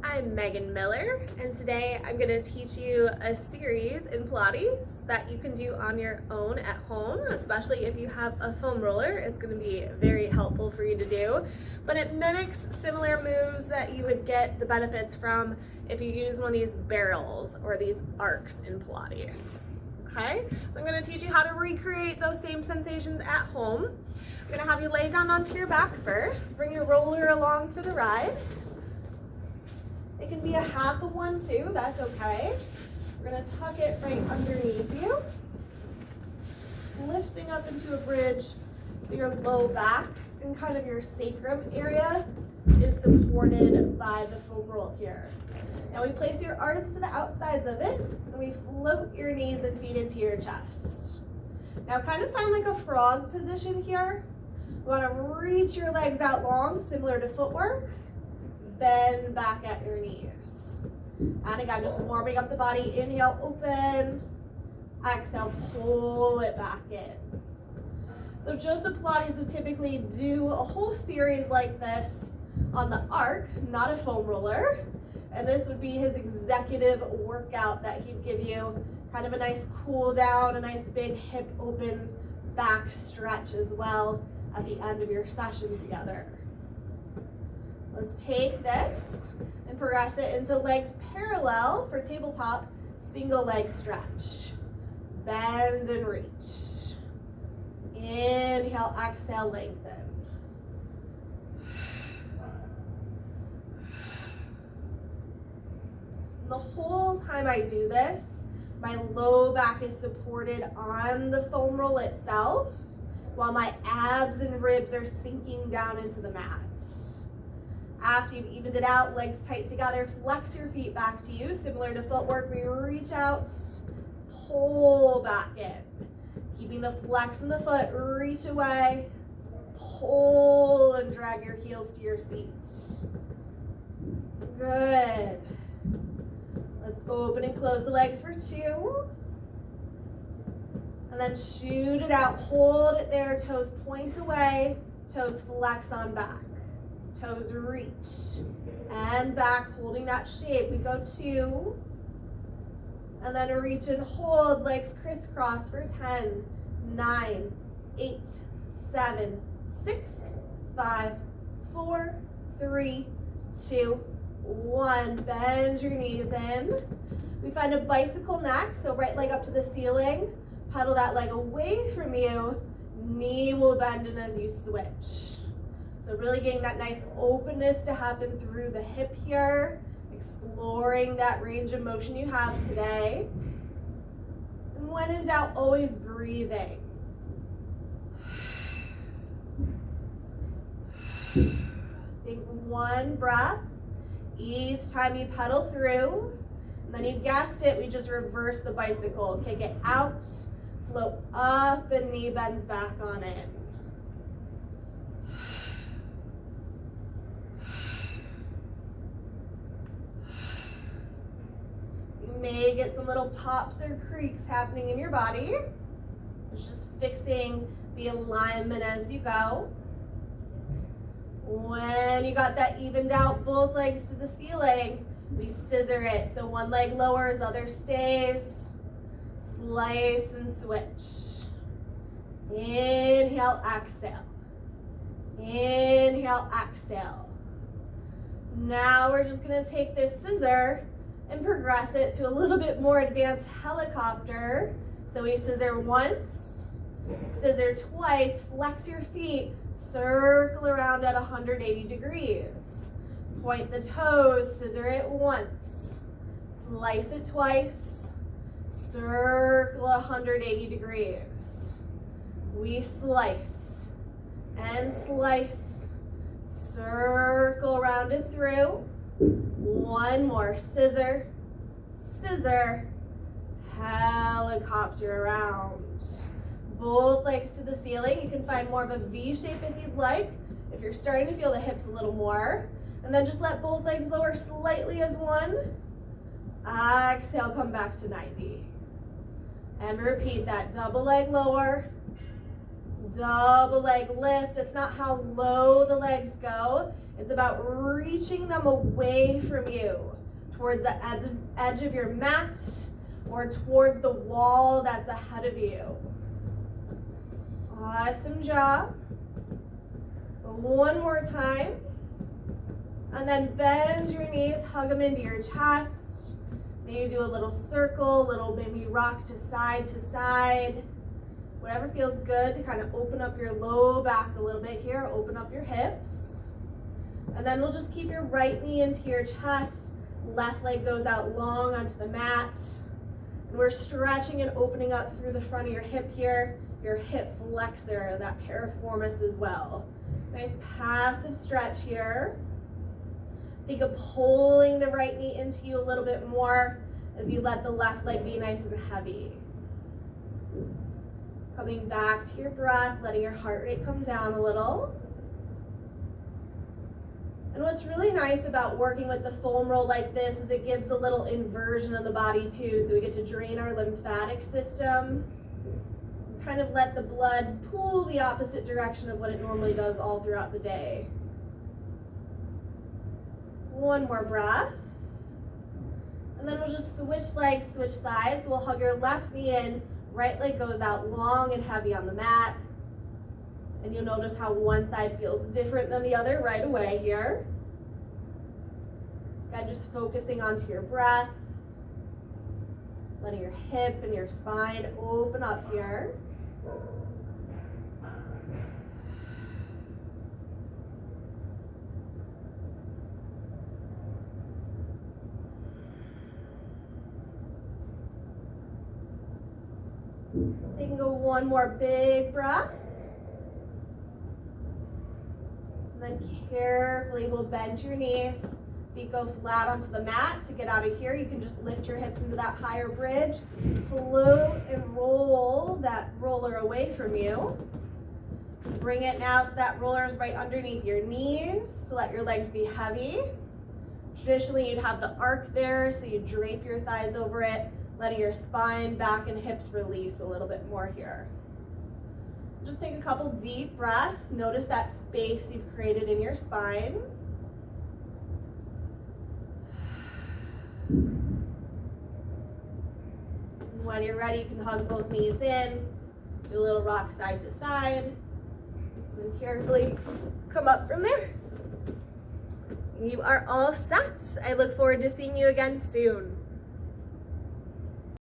I'm Megan Miller, and today I'm going to teach you a series in Pilates that you can do on your own at home, especially if you have a foam roller. It's going to be very helpful for you to do, but it mimics similar moves that you would get the benefits from if you use one of these barrels or these arcs in Pilates. Okay, so I'm going to teach you how to recreate those same sensations at home. I'm going to have you lay down onto your back first, bring your roller along for the ride. It can be a half of one too, that's okay. We're gonna tuck it right underneath you. Lifting up into a bridge so your low back and kind of your sacrum area is supported by the foam roll here. Now we place your arms to the outsides of it and we float your knees and feet into your chest. Now kind of find like a frog position here. You wanna reach your legs out long, similar to footwork. Bend back at your knees. And again, just warming up the body. Inhale, open. Exhale, pull it back in. So Joseph Pilates would typically do a whole series like this on the arc, not a foam roller. And this would be his executive workout that he'd give you. Kind of a nice cool down, a nice big hip open back stretch as well at the end of your session together. Let's take this and progress it into legs parallel for tabletop, single leg stretch. Bend and reach. Inhale, exhale, lengthen. The whole time I do this, my low back is supported on the foam roll itself, while my abs and ribs are sinking down into the mat. After you've evened it out, legs tight together, flex your feet back to you. Similar to footwork, we reach out, pull back in. Keeping the flex in the foot, reach away, pull and drag your heels to your seat. Good. Let's open and close the legs for 2. And then shoot it out, hold it there, toes point away, toes flex on back. Toes reach and back, holding that shape. We go 2 and then reach and hold, legs crisscross for 10, 9, 8, 7, 6, 5, 4, 3, 2, 1. Bend your knees in. We find a bicycle neck, so right leg up to the ceiling. Pedal that leg away from you. Knee will bend in as you switch. So really getting that nice openness to happen through the hip here, exploring that range of motion you have today. And when in doubt, always breathing. Take 1 breath each time you pedal through. And then you guessed it, we just reverse the bicycle. Kick it out, float up, and knee bends back on in. May get some little pops or creaks happening in your body. It's just fixing the alignment as you go. When you got that evened out, both legs to the ceiling, we scissor it. So one leg lowers, other stays. Slice and switch. Inhale, exhale. Inhale, exhale. Now we're just gonna take this scissor and progress it to a little bit more advanced helicopter. So we scissor once, scissor twice, flex your feet, circle around at 180 degrees. Point the toes, scissor it once, slice it twice, circle 180 degrees. We slice and slice, circle around and through. 1 more, scissor, scissor, helicopter around. Both legs to the ceiling. You can find more of a V shape if you'd like, if you're starting to feel the hips a little more. And then just let both legs lower slightly as 1. Exhale, come back to 90. And repeat that, double leg lower, double leg lift. It's not how low the legs go, It's about reaching them away from you, toward the edge of your mat, or towards the wall that's ahead of you. Awesome job. One more time. And then bend your knees, hug them into your chest. Maybe do a little circle, maybe rock to side. Whatever feels good to kind of open up your low back a little bit here. Open up your hips. And then we'll just keep your right knee into your chest. Left leg goes out long onto the mat. And we're stretching and opening up through the front of your hip here, your hip flexor, that piriformis as well. Nice passive stretch here. Think of pulling the right knee into you a little bit more as you let the left leg be nice and heavy. Coming back to your breath, letting your heart rate come down a little. And what's really nice about working with the foam roll like this is it gives a little inversion of the body too, so we get to drain our lymphatic system, kind of let the blood pool the opposite direction of what it normally does all throughout the day. One more breath. And then we'll just switch legs, switch sides. We'll hug your left knee in, right leg goes out long and heavy on the mat. And you'll notice how one side feels different than the other right away here. Again, just focusing onto your breath. Letting your hip and your spine open up here. So you can go one more big breath. And then carefully we'll bend your knees. Feet go flat onto the mat. To get out of here, you can just lift your hips into that higher bridge. Float and roll that roller away from you. Bring it now so that roller is right underneath your knees to let your legs be heavy. Traditionally, you'd have the arc there, so you drape your thighs over it, letting your spine, back, and hips release a little bit more here. Just take a couple deep breaths. Notice that space you've created in your spine. When you're ready, you can hug both knees in, do a little rock side to side, and carefully come up from there. You are all set. I look forward to seeing you again soon.